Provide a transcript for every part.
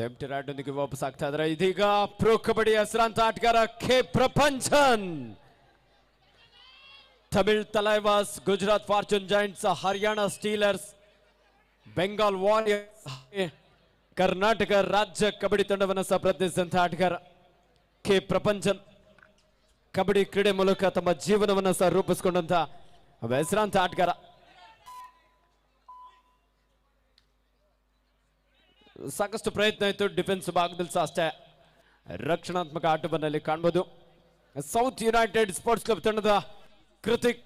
ಎಂಟಿ rod ನೊಂದಿಗೆ ವಾಪಸ್ ಆಗ್ತಾ ಇದ್ದಾರೆ. ಇದೀಗ ಪ್ರೋ ಕಬಡ್ಡಿ ಹೆಸರಾಂತ ಆಟಗಾರ K Prapanjan, Tamil Thalaivas, Gujarat Fortune Giants, Haryana Steelers, Bengal Warriors, Karnataka ರಾಜ್ಯ ಕಬಡ್ಡಿ ತಂಡವನ್ನು ಸಹ ಪ್ರತಿನಿಧಿಸಿದಂತಹ ಆಟಗಾರ ಕೆ ಪ್ರಪಂಚನ್ ಕಬಡ್ಡಿ ಕ್ರೀಡೆ ಮೂಲಕ ತಮ್ಮ ಜೀವನವನ್ನು ಸಹ ರೂಪಿಸಿಕೊಂಡಂತಹ ಹೆಸರಾಂತ ಆಟಗಾರ. ಸಾಕಷ್ಟು ಪ್ರಯತ್ನ ಇತ್ತು ಡಿಫೆನ್ಸ್ ಭಾಗದಲ್ಲಿ ಸಹ ಅಷ್ಟೇ ರಕ್ಷಣಾತ್ಮಕ ಆಟವನ್ನಲ್ಲಿ ಕಾಣಬಹುದು. ಸೌತ್ ಯುನೈಟೆಡ್ ಸ್ಪೋರ್ಟ್ಸ್ ಕ್ಲಬ್ ತಂಡದ ಕೃತಿಕ್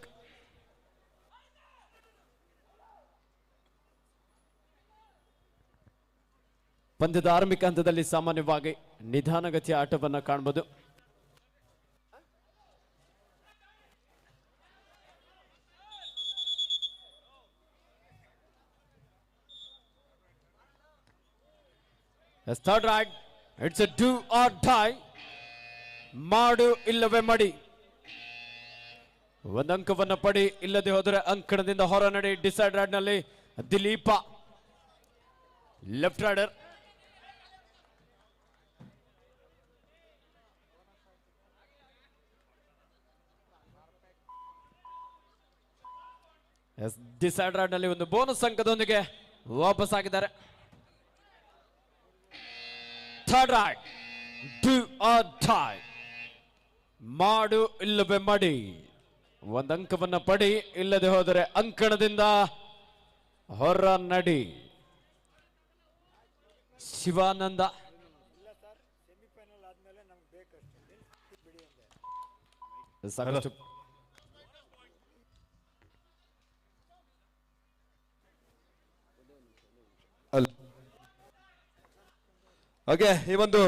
ಪಂದ್ಯದ ಆರಂಭಿಕ ಹಂತದಲ್ಲಿ ಸಾಮಾನ್ಯವಾಗಿ ನಿಧಾನಗತಿಯ ಆಟವನ್ನು ಕಾಣಬಹುದು. Third raid, it's A do or die, ಮಾಡು ಇಲ್ಲವೇ ಮಡಿ. ಒಂದು ಅಂಕವನ್ನು ಪಡಿ, ಇಲ್ಲದೆ ಹೋದರೆ ಅಂಕಣದಿಂದ ಹೊರ ನಡಿ. ಡಿಸೈಡ್ ರೈಡ್ ನಲ್ಲಿ Dilip left raider. Decide raid ನಲ್ಲಿ ಒಂದು ಬೋನಸ್ ಅಂಕದೊಂದಿಗೆ ವಾಪಸ್ ಆಗಿದ್ದಾರೆ. Third raid, do or die, ಮಾಡು ಇಲ್ಲವೇ ಮಡಿ. ಒಂದು ಅಂಕವನ್ನು ಪಡಿ, ಇಲ್ಲದೆ ಹೋದರೆ ಅಂಕಣದಿಂದ ಹೊರ ನಡಿ. ಶಿವಾನಂದ ಸಾಕಷ್ಟು ಹಾಗೆ ಈ ಒಂದು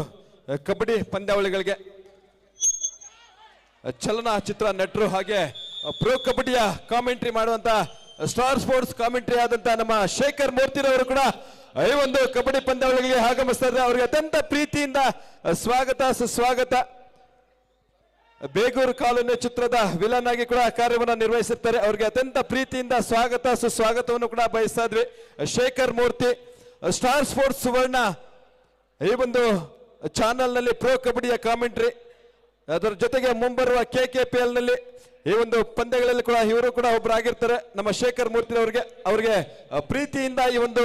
ಕಬಡ್ಡಿ ಪಂದ್ಯಾವಳಿಗಳಿಗೆ ಚಲನಚಿತ್ರ ನಟರು ಹಾಗೆ ಪ್ರೋ ಕಬಡ್ಡಿಯ ಕಾಮೆಂಟ್ರಿ ಮಾಡುವಂತ ಸ್ಟಾರ್ ಸ್ಪೋರ್ಟ್ಸ್ ಕಾಮೆಂಟ್ರಿ ಆದಂತ ನಮ್ಮ ಶೇಖರ್ ಮೂರ್ತಿರವರು ಕೂಡ ಈ ಒಂದು ಕಬಡ್ಡಿ ಪಂದ್ಯಾವಳಿಗಳಿಗೆ ಆಗಮಿಸ್ತಾರೆ. ಅವರಿಗೆ ಅತ್ಯಂತ ಪ್ರೀತಿಯಿಂದ ಸ್ವಾಗತ ಸುಸ್ವಾಗತ. ಬೇಗೂರು ಕಾಲೋನಿ ಚಿತ್ರದ ವಿಲನ್ ಆಗಿ ಕೂಡ ಕಾರ್ಯವನ್ನು ನಿರ್ವಹಿಸುತ್ತಾರೆ. ಅವರಿಗೆ ಅತ್ಯಂತ ಪ್ರೀತಿಯಿಂದ ಸ್ವಾಗತ ಸುಸ್ವಾಗತವನ್ನು ಕೂಡ ಬಯಸ್ತಾ ಇದ್ವಿ. ಶೇಖರ್ ಮೂರ್ತಿ, ಸ್ಟಾರ್ ಸ್ಪೋರ್ಟ್ಸ್ ಸುವರ್ಣ ಈ ಒಂದು ಚಾನಲ್ ನಲ್ಲಿ ಪ್ರೋ ಕಬಡ್ಡಿಯ ಕಾಮೆಂಟ್ರಿ, ಅದರ ಜೊತೆಗೆ ಮುಂಬರುವ KKPL ನಲ್ಲಿ ಈ ಒಂದು ಪಂದ್ಯಗಳಲ್ಲಿ ಕೂಡ ಇವರು ಕೂಡ ಒಬ್ಬರಾಗಿರ್ತಾರೆ. ನಮ್ಮ ಶೇಖರ್ ಮೂರ್ತಿ ಅವರಿಗೆ ಪ್ರೀತಿಯಿಂದ ಈ ಒಂದು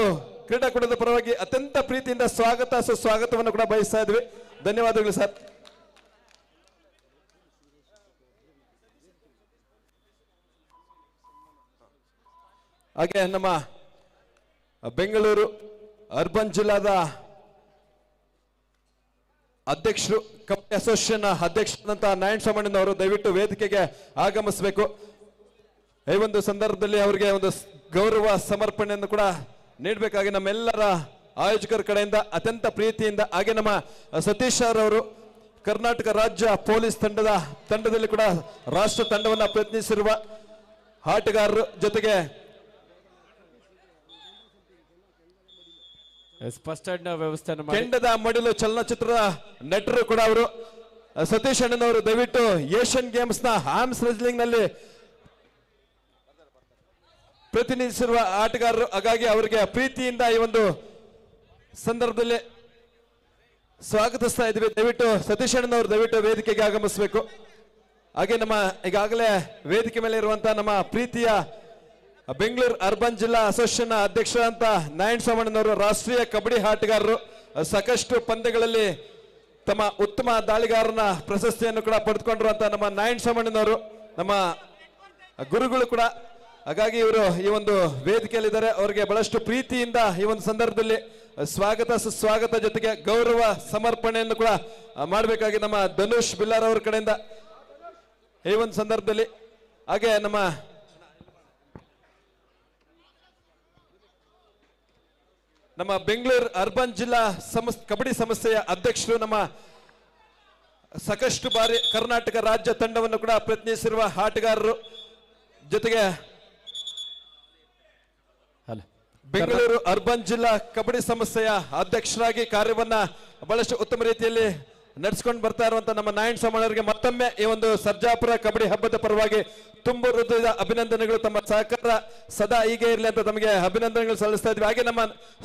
ಕ್ರೀಡಾಕೂಟದ ಪರವಾಗಿ ಅತ್ಯಂತ ಪ್ರೀತಿಯಿಂದ ಸ್ವಾಗತ ಸುಸ್ವಾಗತವನ್ನು ಕೂಡ ಬಯಸ್ತಾ ಇದ್ವಿ. ಧನ್ಯವಾದಗಳು ಸರ್. ಹಾಗೆ ನಮ್ಮ ಬೆಂಗಳೂರು ಅರ್ಬನ್ ಜಿಲ್ಲಾದ ಅಧ್ಯಕ್ಷರು, ಕಬಡ್ಡಿ ಅಸೋಸಿಯೇಷನ್ ಅಧ್ಯಕ್ಷರಾದಂತಹ ನಾರಾಯಣ ಸ್ವಾಮಣ್ಣ ಅವರು ದಯವಿಟ್ಟು ವೇದಿಕೆಗೆ ಆಗಮಿಸಬೇಕು. ಈ ಒಂದು ಸಂದರ್ಭದಲ್ಲಿ ಅವರಿಗೆ ಒಂದು ಗೌರವ ಸಮರ್ಪಣೆಯನ್ನು ಕೂಡ ನೀಡಬೇಕಾಗಿ ನಮ್ಮೆಲ್ಲರ ಆಯೋಜಕರ ಕಡೆಯಿಂದ ಅತ್ಯಂತ ಪ್ರೀತಿಯಿಂದ. ಹಾಗೆ ನಮ್ಮ ಸತೀಶ್ ಅವರು ಕರ್ನಾಟಕ ರಾಜ್ಯ ಪೊಲೀಸ್ ತಂಡದಲ್ಲಿ ಕೂಡ ರಾಷ್ಟ್ರ ತಂಡವನ್ನು ಪ್ರತಿನಿಧಿಸಿರುವ ಆಟಗಾರರು, ಜೊತೆಗೆ ಕೆಂಡದ ಮಡಿಲು ಚಲನಚಿತ್ರದ ನಟರು ಕೂಡ ಅವರು. ಸತೀಶ್ ಅಣ್ಣನವರು ದಯವಿಟ್ಟು ಏಷ್ಯನ್ ಗೇಮ್ಸ್ ನ ಆರ್ಮ್ಸ್ ರೆಸ್ಲಿಂಗ್ ನಲ್ಲಿ ಪ್ರತಿನಿಧಿಸಿರುವ ಆಟಗಾರರು. ಹಾಗಾಗಿ ಅವರಿಗೆ ಪ್ರೀತಿಯಿಂದ ಈ ಒಂದು ಸಂದರ್ಭದಲ್ಲಿ ಸ್ವಾಗತಿಸ್ತಾ ಇದ್ವಿ. ದಯವಿಟ್ಟು ಸತೀಶ್ ಅಣ್ಣನವರು ದಯವಿಟ್ಟು ವೇದಿಕೆಗೆ ಆಗಮಿಸಬೇಕು. ಹಾಗೆ ನಮ್ಮ ಈಗಾಗಲೇ ವೇದಿಕೆ ಮೇಲೆ ಇರುವಂತಹ ನಮ್ಮ ಪ್ರೀತಿಯ ಬೆಂಗಳೂರು ಅರ್ಬನ್ ಜಿಲ್ಲಾ ಅಸೋಸಿಯೇಷನ್ ಅಧ್ಯಕ್ಷರಾದಂತ ನಾರಾಯಣ ಸ್ವಾಮಣ್ಣನವರು, ರಾಷ್ಟ್ರೀಯ ಕಬಡ್ಡಿ ಆಟಗಾರರು, ಸಾಕಷ್ಟು ಪಂದ್ಯಗಳಲ್ಲಿ ತಮ್ಮ ಉತ್ತಮ ದಾಳಿಗಾರನ ಪ್ರಶಸ್ತಿಯನ್ನು ಕೂಡ ಪಡೆದುಕೊಂಡಿರುವಂತಹ ನಮ್ಮ ನಾರಾಯಣ ಸ್ವಾಮಣ್ಣನವರು ನಮ್ಮ ಗುರುಗಳು ಕೂಡ. ಹಾಗಾಗಿ ಇವರು ಈ ಒಂದು ವೇದಿಕೆಯಲ್ಲಿದ್ದಾರೆ. ಅವರಿಗೆ ಬಹಳಷ್ಟು ಪ್ರೀತಿಯಿಂದ ಈ ಒಂದು ಸಂದರ್ಭದಲ್ಲಿ ಸ್ವಾಗತ ಸುಸ್ವಾಗತ ಜೊತೆಗೆ ಗೌರವ ಸಮರ್ಪಣೆಯನ್ನು ಕೂಡ ಮಾಡಬೇಕಾಗಿ ನಮ್ಮ ಧನುಷ್ ಬಿಲ್ಲಾರ್ ಅವರ ಕಡೆಯಿಂದ ಈ ಒಂದು ಸಂದರ್ಭದಲ್ಲಿ. ಹಾಗೆ ನಮ್ಮ ಬೆಂಗಳೂರು ಅರ್ಬನ್ ಜಿಲ್ಲಾ ಕಬಡ್ಡಿ ಸಂಸ್ಥೆಯ ಅಧ್ಯಕ್ಷರು, ನಮ್ಮ ಸಾಕಷ್ಟು ಬಾರಿ ಕರ್ನಾಟಕ ರಾಜ್ಯ ತಂಡವನ್ನು ಕೂಡ ಪ್ರತಿನಿಧಿಸಿರುವ ಆಟಗಾರರು, ಜೊತೆಗೆ ಬೆಂಗಳೂರು ಅರ್ಬನ್ ಜಿಲ್ಲಾ ಕಬಡ್ಡಿ ಸಂಸ್ಥೆಯ ಅಧ್ಯಕ್ಷರಾಗಿ ಕಾರ್ಯವನ್ನ ಬಹಳಷ್ಟು ಉತ್ತಮ ರೀತಿಯಲ್ಲಿ ನಡೆಸ್ಕೊಂಡು ಬರ್ತಾ ಇರುವಂತ ನಮ್ಮ ನಾರಾಯಣ ಸ್ವಾಮಿಯವರಿಗೆ ಮತ್ತೊಮ್ಮೆ ಈ ಒಂದು ಸರ್ಜಾಪುರ ಕಬಡ್ಡಿ ಹಬ್ಬದ ಪರವಾಗಿ ತುಂಬ ಹೃದಯದ ಅಭಿನಂದನೆಗಳು. ತಮ್ಮ ಸಹಕಾರ ಸದಾ ಹೀಗೆ ಇರಲಿ ಅಂತ ತಮಗೆ ಅಭಿನಂದನೆಗಳು ಸಲ್ಲಿಸ್ತಾ ಇದ್ವಿ. ಹಾಗೆ ನಮ್ಮ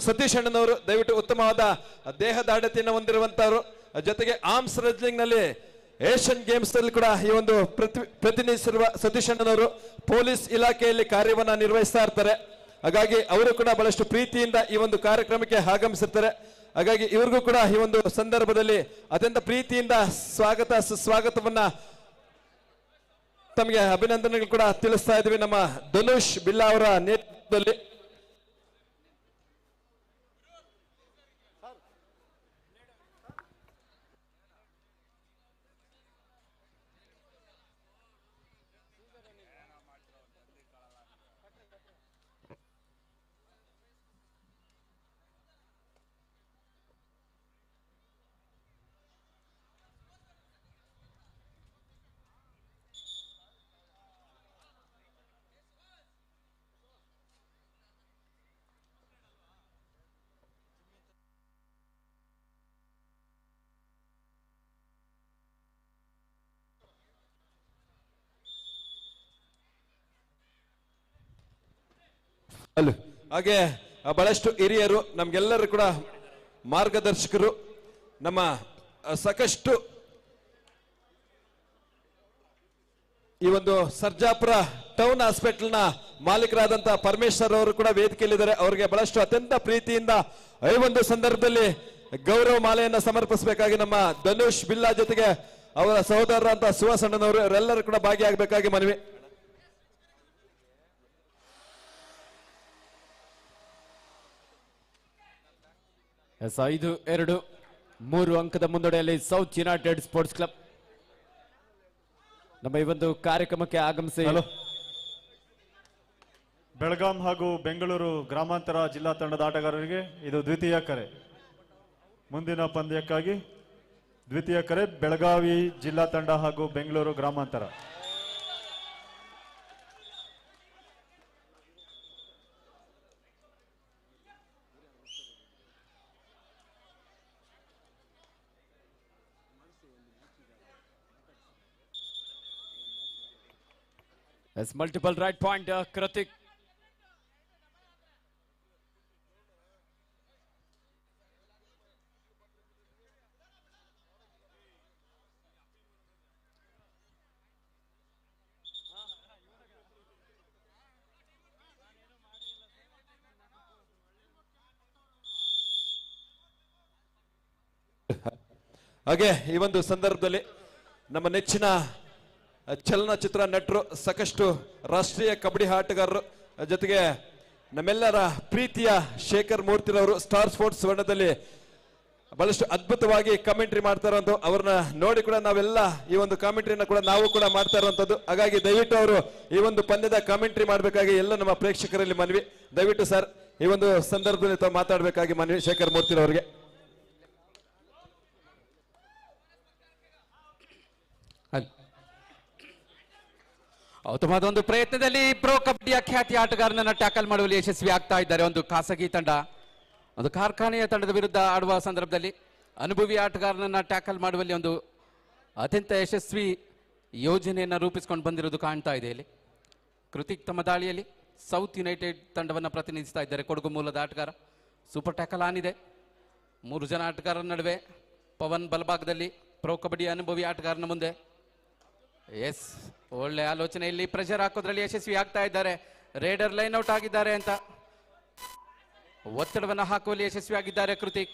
ಸತೀಶ್ ಅಣ್ಣನವರು ದಯವಿಟ್ಟು ಉತ್ತಮವಾದ ದೇಹದಾಢ್ಯತೆಯನ್ನು ಹೊಂದಿರುವಂತವರು, ಜೊತೆಗೆ ಆರ್ಮ್ಸ್ ರೆಸ್ಲಿಂಗ್ ನಲ್ಲಿ ಏಷ್ಯನ್ ಗೇಮ್ಸ್ ಅಲ್ಲಿ ಕೂಡ ಈ ಒಂದು ಪ್ರತಿನಿಧಿಸಿರುವ ಸತೀಶ್ ಅಣ್ಣನವರು ಪೊಲೀಸ್ ಇಲಾಖೆಯಲ್ಲಿ ಕಾರ್ಯವನ್ನ ನಿರ್ವಹಿಸ್ತಾ ಇರ್ತಾರೆ. ಹಾಗಾಗಿ ಅವರು ಕೂಡ ಬಹಳಷ್ಟು ಪ್ರೀತಿಯಿಂದ ಈ ಒಂದು ಕಾರ್ಯಕ್ರಮಕ್ಕೆ ಆಗಮಿಸಿರ್ತಾರೆ. ಹಾಗಾಗಿ ಇವ್ರಿಗೂ ಕೂಡ ಈ ಒಂದು ಸಂದರ್ಭದಲ್ಲಿ ಅತ್ಯಂತ ಪ್ರೀತಿಯಿಂದ ಸ್ವಾಗತ ಸುಸ್ವಾಗತವನ್ನ ತಮಗೆ ಅಭಿನಂದನೆಗಳು ಕೂಡ ತಿಳಿಸ್ತಾ ಇದ್ವಿ. ನಮ್ಮ ಧನುಷ್ ಬಿಲ್ಲಾ ಅವರ ನೇತೃತ್ವದಲ್ಲಿ ಹಾಗೆ ಬಹಳಷ್ಟು ಹಿರಿಯರು ನಮ್ಗೆಲ್ಲರೂ ಕೂಡ ಮಾರ್ಗದರ್ಶಕರು, ನಮ್ಮ ಸಾಕಷ್ಟು ಈ ಒಂದು ಸರ್ಜಾಪುರ ಟೌನ್ ಹಾಸ್ಪಿಟಲ್ ನ ಮಾಲೀಕರಾದಂತಹ ಪರಮೇಶ್ವರ್ ಅವರು ಕೂಡ ವೇದಿಕೆಯಲ್ಲಿದ್ದಾರೆ. ಅವರಿಗೆ ಬಹಳಷ್ಟು ಅತ್ಯಂತ ಪ್ರೀತಿಯಿಂದ ಈ ಒಂದು ಸಂದರ್ಭದಲ್ಲಿ ಗೌರವ ಮಾಲೆಯನ್ನ ಸಮರ್ಪಿಸಬೇಕಾಗಿ ನಮ್ಮ ಧನುಷ್ ಬಿಲ್ಲಾ ಜೊತೆಗೆ ಅವರ ಸಹೋದರರಂತ ಸುವಾಸಣ್ಣನವರು ಅವರೆಲ್ಲರೂ ಕೂಡ ಭಾಗಿಯಾಗಬೇಕಾಗಿ ಮನವಿ. 5-2 3 ಅಂಕದ ಮುನ್ನಡೆಯಲ್ಲಿ ಸೌತ್ ಯುನೈಟೆಡ್ ಸ್ಪೋರ್ಟ್ಸ್ ಕ್ಲಬ್ ನಮ್ಮ ಈ ಒಂದು ಕಾರ್ಯಕ್ರಮಕ್ಕೆ ಆಗಮಿಸಿ ಬೆಳಗಾಂ ಹಾಗೂ ಬೆಂಗಳೂರು ಗ್ರಾಮಾಂತರ ಜಿಲ್ಲಾ ತಂಡದ ಆಟಗಾರರಿಗೆ ಇದು ದ್ವಿತೀಯ ಕರೆ. ಮುಂದಿನ ಪಂದ್ಯಕ್ಕಾಗಿ ದ್ವಿತೀಯ ಕರೆ ಬೆಳಗಾವಿ ಜಿಲ್ಲಾ ತಂಡ ಹಾಗೂ ಬೆಂಗಳೂರು ಗ್ರಾಮಾಂತರ. As multiple right point, Kritik. ಹಾಗೆ ಈ ಒಂದು ಸಂದರ್ಭದಲ್ಲಿ ನಮ್ಮ ನೆಚ್ಚಿನ ಚಲನಚಿತ್ರ ನಟರು, ಸಾಕಷ್ಟು ರಾಷ್ಟ್ರೀಯ ಕಬಡ್ಡಿ ಆಟಗಾರರು, ಜೊತೆಗೆ ನಮ್ಮೆಲ್ಲರ ಪ್ರೀತಿಯ ಶೇಖರ್ ಮೂರ್ತಿರವರು ಸ್ಟಾರ್ ಸ್ಪೋರ್ಟ್ಸ್ ವರ್ಣದಲ್ಲಿ ಬಹಳಷ್ಟು ಅದ್ಭುತವಾಗಿ ಕಾಮೆಂಟ್ರಿ ಮಾಡ್ತಾ ಇರುವಂತ ಅವ್ರನ್ನ ನೋಡಿ ಕೂಡ ನಾವೆಲ್ಲ ಈ ಒಂದು ಕಾಮೆಂಟ್ರಿನ ಕೂಡ ನಾವು ಕೂಡ ಮಾಡ್ತಾ ಇರುವಂತದ್ದು. ಹಾಗಾಗಿ ದಯವಿಟ್ಟು ಅವರು ಈ ಒಂದು ಪಂದ್ಯದ ಕಾಮೆಂಟ್ರಿ ಮಾಡಬೇಕಾಗಿ ಎಲ್ಲ ನಮ್ಮ ಪ್ರೇಕ್ಷಕರಲ್ಲಿ ಮನವಿ. ದಯವಿಟ್ಟು ಸರ್ ಈ ಒಂದು ಸಂದರ್ಭದಲ್ಲಿ ತಾವು ಮಾತಾಡಬೇಕಾಗಿ ಮನವಿ ಶೇಖರ್ ಮೂರ್ತಿರವರಿಗೆ. ಉತ್ತಮವಾದ ಒಂದು ಪ್ರಯತ್ನದಲ್ಲಿ ಪ್ರೋ ಕಬಡ್ಡಿಯ ಖ್ಯಾತಿ ಆಟಗಾರನನ್ನ ಟ್ಯಾಕಲ್ ಮಾಡುವಲ್ಲಿ ಯಶಸ್ವಿ ಆಗ್ತಾ ಇದ್ದಾರೆ ಒಂದು ಖಾಸಗಿ ತಂಡ. ಒಂದು ಕಾರ್ಖಾನೆಯ ತಂಡದ ವಿರುದ್ಧ ಆಡುವ ಸಂದರ್ಭದಲ್ಲಿ ಅನುಭವಿ ಆಟಗಾರನನ್ನ ಟ್ಯಾಕಲ್ ಮಾಡುವಲ್ಲಿ ಒಂದು ಅತ್ಯಂತ ಯಶಸ್ವಿ ಯೋಜನೆಯನ್ನು ರೂಪಿಸಿಕೊಂಡು ಬಂದಿರೋದು ಕಾಣ್ತಾ ಇದೆ. ಇಲ್ಲಿ ಕೃತಿಕ್ ತಮ್ಮ ದಾಳಿಯಲ್ಲಿ ಸೌತ್ ಯುನೈಟೆಡ್ ತಂಡವನ್ನು ಪ್ರತಿನಿಧಿಸ್ತಾ ಇದ್ದಾರೆ. ಕೊಡಗು ಮೂಲದ ಆಟಗಾರ. ಸೂಪರ್ ಟ್ಯಾಕಲ್ ಆನಿದೆ 3 ಜನ ಆಟಗಾರರ ನಡುವೆ. ಪವನ್ ಬಲಭಾಗದಲ್ಲಿ ಪ್ರೋ ಕಬಡ್ಡಿ ಅನುಭವಿ ಆಟಗಾರನ ಮುಂದೆ. ಎಸ್, ಒಳ್ಳೆ ಆಲೋಚನೆಯಲ್ಲಿ ಪ್ರೆಷರ್ ಹಾಕೋದ್ರಲ್ಲಿ ಯಶಸ್ವಿ ಆಗ್ತಾ ಇದ್ದಾರೆ. ರೇಡರ್ ಲೈನ್ ಔಟ್ ಆಗಿದ್ದಾರೆ ಅಂತ ಒತ್ತಡವನ್ನು ಹಾಕುವಲ್ಲಿ ಯಶಸ್ವಿಯಾಗಿದ್ದಾರೆ ಕೃತಿಕ್.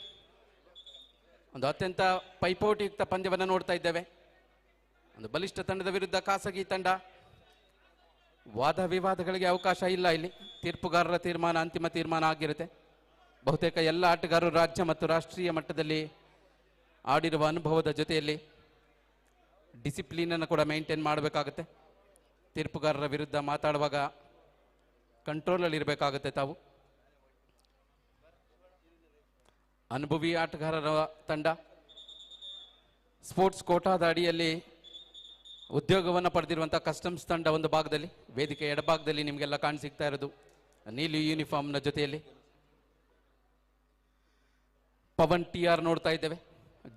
ಒಂದು ಅತ್ಯಂತ ಪೈಪೋಟಿಯುಕ್ತ ಪಂದ್ಯವನ್ನು ನೋಡ್ತಾ ಇದ್ದೇವೆ. ಒಂದು ಬಲಿಷ್ಠ ತಂಡದ ವಿರುದ್ಧ ಖಾಸಗಿ ತಂಡ. ವಾದ ವಿವಾದಗಳಿಗೆ ಅವಕಾಶ ಇಲ್ಲ ಇಲ್ಲಿ. ತೀರ್ಪುಗಾರರ ತೀರ್ಮಾನ ಅಂತಿಮ ತೀರ್ಮಾನ ಆಗಿರುತ್ತೆ. ಬಹುತೇಕ ಎಲ್ಲ ಆಟಗಾರರು ರಾಜ್ಯ ಮತ್ತು ರಾಷ್ಟ್ರೀಯ ಮಟ್ಟದಲ್ಲಿ ಆಡಿರುವ ಅನುಭವದ ಜೊತೆಯಲ್ಲಿ ಡಿಸಿಪ್ಲಿನನ್ನು ಕೂಡ ಮೇಂಟೈನ್ ಮಾಡಬೇಕಾಗುತ್ತೆ. ತೀರ್ಪುಗಾರರ ವಿರುದ್ಧ ಮಾತಾಡುವಾಗ ಕಂಟ್ರೋಲಲ್ಲಿ ಇರಬೇಕಾಗುತ್ತೆ ತಾವು. ಅನುಭವಿ ಆಟಗಾರರ ತಂಡ ಸ್ಪೋರ್ಟ್ಸ್ ಕೋಟಾದ ಅಡಿಯಲ್ಲಿ ಉದ್ಯೋಗವನ್ನು ಪಡೆದಿರುವಂಥ ಕಸ್ಟಮ್ಸ್ ತಂಡ ಒಂದು ಭಾಗದಲ್ಲಿ, ವೇದಿಕೆ ಎಡಭಾಗದಲ್ಲಿ ನಿಮಗೆಲ್ಲ ಕಾಣಿಸಿಗ್ತಾ ಇರೋದು ನೀಲಿ ಯೂನಿಫಾರ್ಮ್ನ ಜೊತೆಯಲ್ಲಿ ಪವನ್ TR ನೋಡ್ತಾ ಇದ್ದೇವೆ.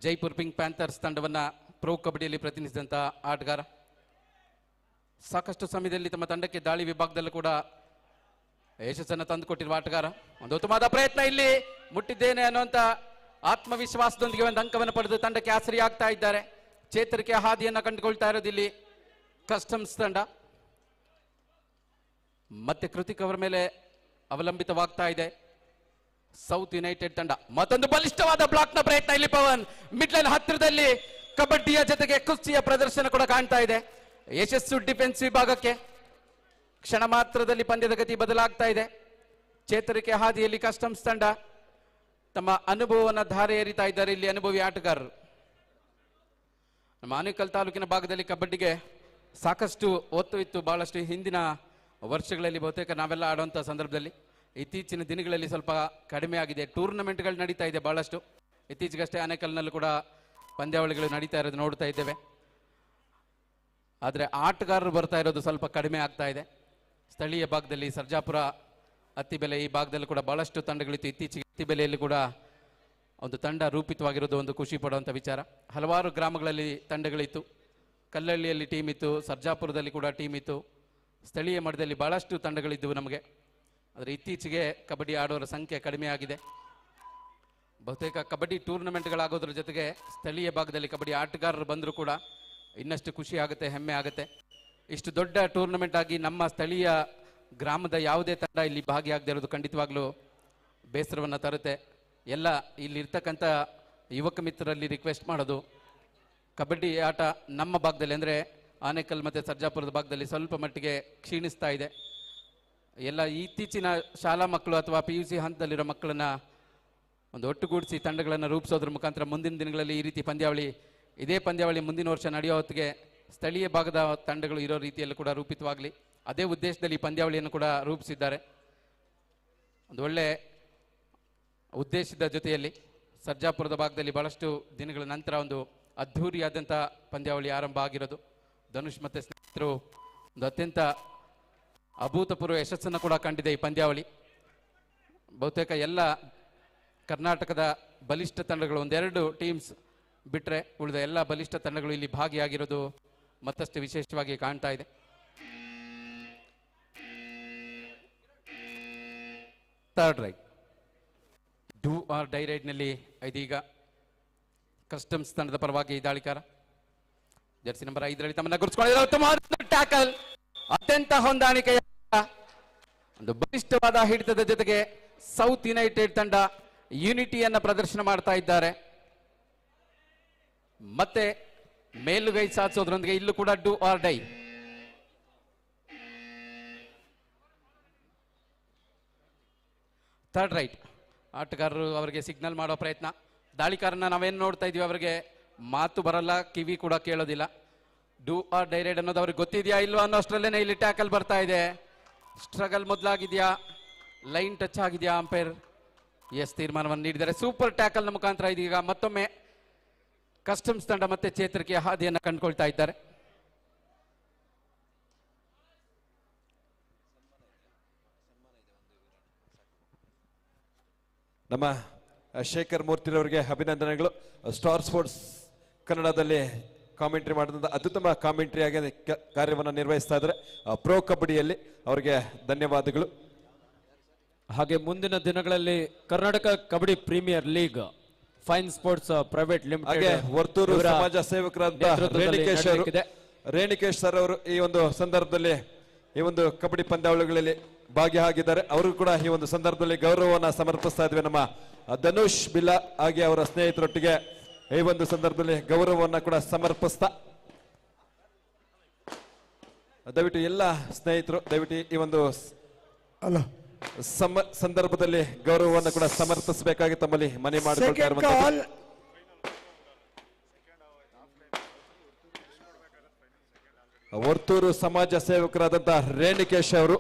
ಜೈಪುರ್ ಪಿಂಕ್ ಪ್ಯಾಂಥರ್ಸ್ ತಂಡವನ್ನ ಪ್ರೊ ಕಬಡ್ಡಿಯಲ್ಲಿ ಪ್ರತಿನಿಧಿಸಿದಂಥ ಆಟಗಾರ. ಸಾಕಷ್ಟು ಸಮಯದಲ್ಲಿ ತಮ್ಮ ತಂಡಕ್ಕೆ ದಾಳಿ ವಿಭಾಗದಲ್ಲೂ ಕೂಡ ಯಶಸ್ಸನ್ನು ತಂದುಕೊಟ್ಟಿರುವ ಆಟಗಾರ. ಒಂದು ಉತ್ತಮವಾದ ಪ್ರಯತ್ನ, ಇಲ್ಲಿ ಮುಟ್ಟಿದ್ದೇನೆ ಅನ್ನುವಂಥ ಆತ್ಮವಿಶ್ವಾಸದೊಂದಿಗೆ ಒಂದು ಅಂಕವನ್ನು ಪಡೆದು ತಂಡಕ್ಕೆ ಆಸರಿ ಆಗ್ತಾ ಇದ್ದಾರೆ. ಚೇತರಿಕೆ ಹಾದಿಯನ್ನು ಕಂಡುಕೊಳ್ತಾ ಇರೋದು ಇಲ್ಲಿ ಕಸ್ಟಮ್ಸ್ ತಂಡ. ಮತ್ತೆ ಕೃತಿಕ್ ಅವರ ಮೇಲೆ ಅವಲಂಬಿತವಾಗ್ತಾ ಇದೆ ಸೌತ್ ಯುನೈಟೆಡ್ ತಂಡ. ಮತ್ತೊಂದು ಬಲಿಷ್ಠವಾದ ಬ್ಲಾಕ್ ನ ಪ್ರಯತ್ನ ಇಲ್ಲಿ ಪವನ್ ಮಿಡ್ಲೈನ್ ಹತ್ತಿರದಲ್ಲಿ ಕಬಡ್ಡಿಯ ಜೊತೆಗೆ ಕುಸ್ತಿಯ ಪ್ರದರ್ಶನ ಕೂಡ ಕಾಣ್ತಾ ಇದೆ. ಯಶಸ್ಸು ಡಿಫೆನ್ಸ್ ವಿಭಾಗಕ್ಕೆ. ಕ್ಷಣ ಮಾತ್ರದಲ್ಲಿ ಪಂದ್ಯದ ಗತಿ ಬದಲಾಗ್ತಾ ಇದೆ. ಚೇತರಿಕೆ ಹಾದಿಯಲ್ಲಿ ಕಸ್ಟಮ್ಸ್ ತಂಡ ತಮ್ಮ ಅನುಭವವನ್ನು ಧಾರೆ ಏರಿತಾ ಇದ್ದಾರೆ ಇಲ್ಲಿ ಅನುಭವಿ ಆಟಗಾರರು. ನಮ್ಮ ಆನೇಕಲ್ ತಾಲೂಕಿನ ಭಾಗದಲ್ಲಿ ಕಬಡ್ಡಿಗೆ ಸಾಕಷ್ಟು ಒತ್ತು ಇತ್ತು ಬಹಳಷ್ಟು ಹಿಂದಿನ ವರ್ಷಗಳಲ್ಲಿ. ಬಹುತೇಕ ನಾವೆಲ್ಲ ಆಡುವಂಥ ಸಂದರ್ಭದಲ್ಲಿ ಇತ್ತೀಚಿನ ದಿನಗಳಲ್ಲಿ ಸ್ವಲ್ಪ ಕಡಿಮೆ ಆಗಿದೆ. ಟೂರ್ನಮೆಂಟ್ಗಳು ನಡೀತಾ ಇದೆ ಬಹಳಷ್ಟು. ಇತ್ತೀಚೆಗಷ್ಟೇ ಆನೇಕಲ್ನಲ್ಲೂ ಕೂಡ ಪಂದ್ಯಾವಳಿಗಳು ನಡೀತಾ ಇರೋದು ನೋಡ್ತಾ ಇದ್ದೇವೆ. ಆದರೆ ಆಟಗಾರರು ಬರ್ತಾ ಇರೋದು ಸ್ವಲ್ಪ ಕಡಿಮೆ ಆಗ್ತಾ ಇದೆ. ಸ್ಥಳೀಯ ಭಾಗದಲ್ಲಿ ಸರ್ಜಾಪುರ, ಅತ್ತಿಬೆಲೆ ಈ ಭಾಗದಲ್ಲಿ ಕೂಡ ಬಹಳಷ್ಟು ತಂಡಗಳಿತ್ತು. ಇತ್ತೀಚೆಗೆ ಅತ್ತಿಬೆಲೆಯಲ್ಲಿ ಕೂಡ ಒಂದು ತಂಡ ರೂಪಿತವಾಗಿರೋದು ಒಂದು ಖುಷಿ ಪಡುವಂಥ ವಿಚಾರ. ಹಲವಾರು ಗ್ರಾಮಗಳಲ್ಲಿ ತಂಡಗಳಿತ್ತು. ಕಲ್ಲಳ್ಳಿಯಲ್ಲಿ ಟೀಮ್ ಇತ್ತು, ಸರ್ಜಾಪುರದಲ್ಲಿ ಕೂಡ ಟೀಮ್ ಇತ್ತು, ಸ್ಥಳೀಯ ಮಟ್ಟದಲ್ಲಿ ಬಹಳಷ್ಟು ತಂಡಗಳಿದ್ದವು ನಮಗೆ. ಆದರೆ ಇತ್ತೀಚೆಗೆ ಕಬಡ್ಡಿ ಆಡೋರ ಸಂಖ್ಯೆ ಕಡಿಮೆ ಆಗಿದೆ. ಬಹುತೇಕ ಕಬಡ್ಡಿ ಟೂರ್ನಮೆಂಟ್ಗಳಾಗೋದ್ರ ಜೊತೆಗೆ ಸ್ಥಳೀಯ ಭಾಗದಲ್ಲಿ ಕಬಡ್ಡಿ ಆಟಗಾರರು ಬಂದರೂ ಕೂಡ ಇನ್ನಷ್ಟು ಖುಷಿ ಆಗುತ್ತೆ, ಹೆಮ್ಮೆ ಆಗುತ್ತೆ. ಇಷ್ಟು ದೊಡ್ಡ ಟೂರ್ನಮೆಂಟ್ ಆಗಿ ನಮ್ಮ ಸ್ಥಳೀಯ ಗ್ರಾಮದ ಯಾವುದೇ ತಂಡ ಇಲ್ಲಿ ಭಾಗಿಯಾಗದೇ ಇರೋದು ಖಂಡಿತವಾಗ್ಲೂ ಬೇಸರವನ್ನು ತರುತ್ತೆ. ಎಲ್ಲ ಇಲ್ಲಿರ್ತಕ್ಕಂಥ ಯುವಕ ಮಿತ್ರರಲ್ಲಿ ರಿಕ್ವೆಸ್ಟ್ ಮಾಡೋದು, ಕಬಡ್ಡಿ ಆಟ ನಮ್ಮ ಭಾಗದಲ್ಲಿ ಅಂದರೆ ಆನೇಕಲ್ ಮತ್ತು ಸರ್ಜಾಪುರದ ಭಾಗದಲ್ಲಿ ಸ್ವಲ್ಪ ಮಟ್ಟಿಗೆ ಕ್ಷೀಣಿಸ್ತಾ ಇದೆ. ಎಲ್ಲ ಇತ್ತೀಚಿನ ಶಾಲಾ ಮಕ್ಕಳು ಅಥವಾ PUC ಹಂತದಲ್ಲಿರೋ ಮಕ್ಕಳನ್ನು ಒಂದು ಒಟ್ಟುಗೂಡಿಸಿ ತಂಡಗಳನ್ನು ರೂಪಿಸೋದ್ರ ಮುಖಾಂತರ ಮುಂದಿನ ದಿನಗಳಲ್ಲಿ ಈ ರೀತಿ ಪಂದ್ಯಾವಳಿ, ಇದೇ ಪಂದ್ಯಾವಳಿ ಮುಂದಿನ ವರ್ಷ ನಡೆಯೋ ಹೊತ್ತಿಗೆ ಸ್ಥಳೀಯ ಭಾಗದ ತಂಡಗಳು ಇರೋ ರೀತಿಯಲ್ಲಿ ಕೂಡ ರೂಪಿತವಾಗಲಿ, ಅದೇ ಉದ್ದೇಶದಲ್ಲಿ ಪಂದ್ಯಾವಳಿಯನ್ನು ಕೂಡ ರೂಪಿಸಿದ್ದಾರೆ. ಒಂದು ಒಳ್ಳೆ ಉದ್ದೇಶದ ಜೊತೆಯಲ್ಲಿ ಸರ್ಜಾಪುರದ ಭಾಗದಲ್ಲಿ ಬಹಳಷ್ಟು ದಿನಗಳ ನಂತರ ಒಂದು ಅದ್ಧೂರಿಯಾದಂಥ ಪಂದ್ಯಾವಳಿ ಆರಂಭ ಆಗಿರೋದು. ಧನುಷ್ ಮತ್ತು ಸ್ನೇಹಿತರು ಒಂದು ಅತ್ಯಂತ ಅಭೂತಪೂರ್ವ ಯಶಸ್ಸನ್ನು ಕೂಡ ಕಂಡಿದೆ ಈ ಪಂದ್ಯಾವಳಿ. ಬಹುತೇಕ ಎಲ್ಲ ಕರ್ನಾಟಕದ ಬಲಿಷ್ಠ ತಂಡಗಳು, ಒಂದೆರಡು ಟೀಮ್ಸ್ ಬಿಟ್ಟರೆ ಉಳಿದ ಎಲ್ಲ ಬಲಿಷ್ಠ ತಂಡಗಳು ಇಲ್ಲಿ ಭಾಗಿಯಾಗಿರೋದು ಮತ್ತಷ್ಟು ವಿಶೇಷವಾಗಿ ಕಾಣ್ತಾ ಇದೆ. Third raid do or die ರೈಡ್ನಲ್ಲಿ ಇದೀಗ ಕಸ್ಟಮ್ಸ್ ತಂಡದ ಪರವಾಗಿ ದಾಳಿಕಾರ ಜರ್ಸಿ ನಂಬರ್ 5ರಲ್ಲಿ ತಮ್ಮನ್ನು ಗುರುತಿಸಿಕೊಂಡಿದ್ದಾರೆ. ಉತ್ತಮವಾದ ಟ್ಯಾಕಲ್, ಅತ್ಯಂತ ಹೊಂದಾಣಿಕೆಯ ಒಂದು ಬಲಿಷ್ಠವಾದ ಹಿಡಿತದ ಜೊತೆಗೆ ಸೌತ್ ಯುನೈಟೆಡ್ ತಂಡ ಯೂನಿಟಿಯನ್ನ ಪ್ರದರ್ಶನ ಮಾಡ್ತಾ ಇದ್ದಾರೆ. ಮತ್ತೆ ಮೇಲುಗೈ ಸಾಧಿಸೋದ್ರೊಂದಿಗೆ ಇಲ್ಲೂ ಕೂಡ do or dye. Third right ಆಟಗಾರರು ಅವರಿಗೆ ಸಿಗ್ನಲ್ ಮಾಡೋ ಪ್ರಯತ್ನ. ದಾಳಿಕಾರನ ನಾವೇನು ನೋಡ್ತಾ ಇದೀವಿ, ಅವರಿಗೆ ಮಾತು ಬರಲ್ಲ, ಕಿವಿ ಕೂಡ ಕೇಳೋದಿಲ್ಲ. ಡೂ ಆರ್ ಡೈ ರೈಡ್ ಅನ್ನೋದು ಅವ್ರಿಗೆ ಗೊತ್ತಿದೆಯಾ ಇಲ್ವಾ ಅನ್ನೋ ಅಷ್ಟರಲ್ಲೇನೆ ಇಲ್ಲಿ ಟ್ಯಾಕಲ್ ಬರ್ತಾ ಇದೆ. ಸ್ಟ್ರಗಲ್ ಮೊದಲಾಗಿದೆಯಾ, ಲೈನ್ ಟಚ್ ಆಗಿದೆಯಾ, ಅಂಪೈರ್ ಎಸ್ ತೀರ್ಮಾನವನ್ನು ನೀಡಿದ್ದಾರೆ. ಸೂಪರ್ ಟ್ಯಾಕಲ್ನ ಮುಖಾಂತರ ಇದೀಗ ಮತ್ತೊಮ್ಮೆ ಕಸ್ಟಮ್ಸ್ ತಂಡ ಮತ್ತೆ ಚೇತರಿಕೆಯ ಹಾದಿಯನ್ನು ಕಂಡುಕೊಳ್ತಾ ಇದ್ದಾರೆ. ನಮ್ಮ ಶೇಖರ್ ಮೂರ್ತಿರವರಿಗೆ ಅಭಿನಂದನೆಗಳು. ಸ್ಟಾರ್ ಸ್ಪೋರ್ಟ್ಸ್ ಕನ್ನಡದಲ್ಲಿ ಕಾಮೆಂಟ್ರಿ ಮಾಡಿದಂಥ ಅತ್ಯುತ್ತಮ ಕಾಮೆಂಟ್ರಿ ಆಗಿ ಕಾರ್ಯವನ್ನು ನಿರ್ವಹಿಸ್ತಾ ಇದ್ದಾರೆ ಪ್ರೊ ಕಬಡ್ಡಿಯಲ್ಲಿ. ಅವರಿಗೆ ಧನ್ಯವಾದಗಳು. ಹಾಗೆ ಮುಂದಿನ ದಿನಗಳಲ್ಲಿ Karnataka kabaddi premier league fine sports private ಹಾಗೆ ಲಿಮಿಟೆಡ್ ವರ್ತೂರು ಸಮಾಜ ಸೇವಕರಾದ ರೇಣಿಕೇಶ್ ಸರ್ ಅವರು ಈ ಒಂದು ಸಂದರ್ಭದಲ್ಲಿ ಈ ಒಂದು ಕಬಡ್ಡಿ ಪಂದ್ಯಾವಳಿಗಳಲ್ಲಿ ಭಾಗಿಯಾಗಿದ್ದಾರೆ. ಅವರು ಕೂಡ ಈ ಒಂದು ಸಂದರ್ಭದಲ್ಲಿ ಗೌರವವನ್ನು ಸಮರ್ಪಿಸ್ತಾ ಇದ್ವಿ. ನಮ್ಮ ಧನುಷ್ ಬಿಲ್ಲಾ ಹಾಗೆ ಅವರ ಸ್ನೇಹಿತರೊಟ್ಟಿಗೆ ಈ ಒಂದು ಸಂದರ್ಭದಲ್ಲಿ ಗೌರವವನ್ನು ಕೂಡ ಸಮರ್ಪಿಸ್ತಾ, ದಯವಿಟ್ಟು ಎಲ್ಲ ಸ್ನೇಹಿತರು ದಯವಿಟ್ಟು ಈ ಒಂದು ಸಂದರ್ಭದಲ್ಲಿ ಗೌರವವನ್ನು ಕೂಡ ಸಮರ್ಪಿಸಬೇಕಾಗಿ ತಮ್ಮಲ್ಲಿ ಮನವಿ ಮಾಡಿಕೊಳ್ತಾ ಇರುವಂತದ್ದು. ವರ್ತೂರು ಸಮಾಜ ಸೇವಕರಾದಂತಹ ರೇಣಿಕೇಶ್ ಅವರು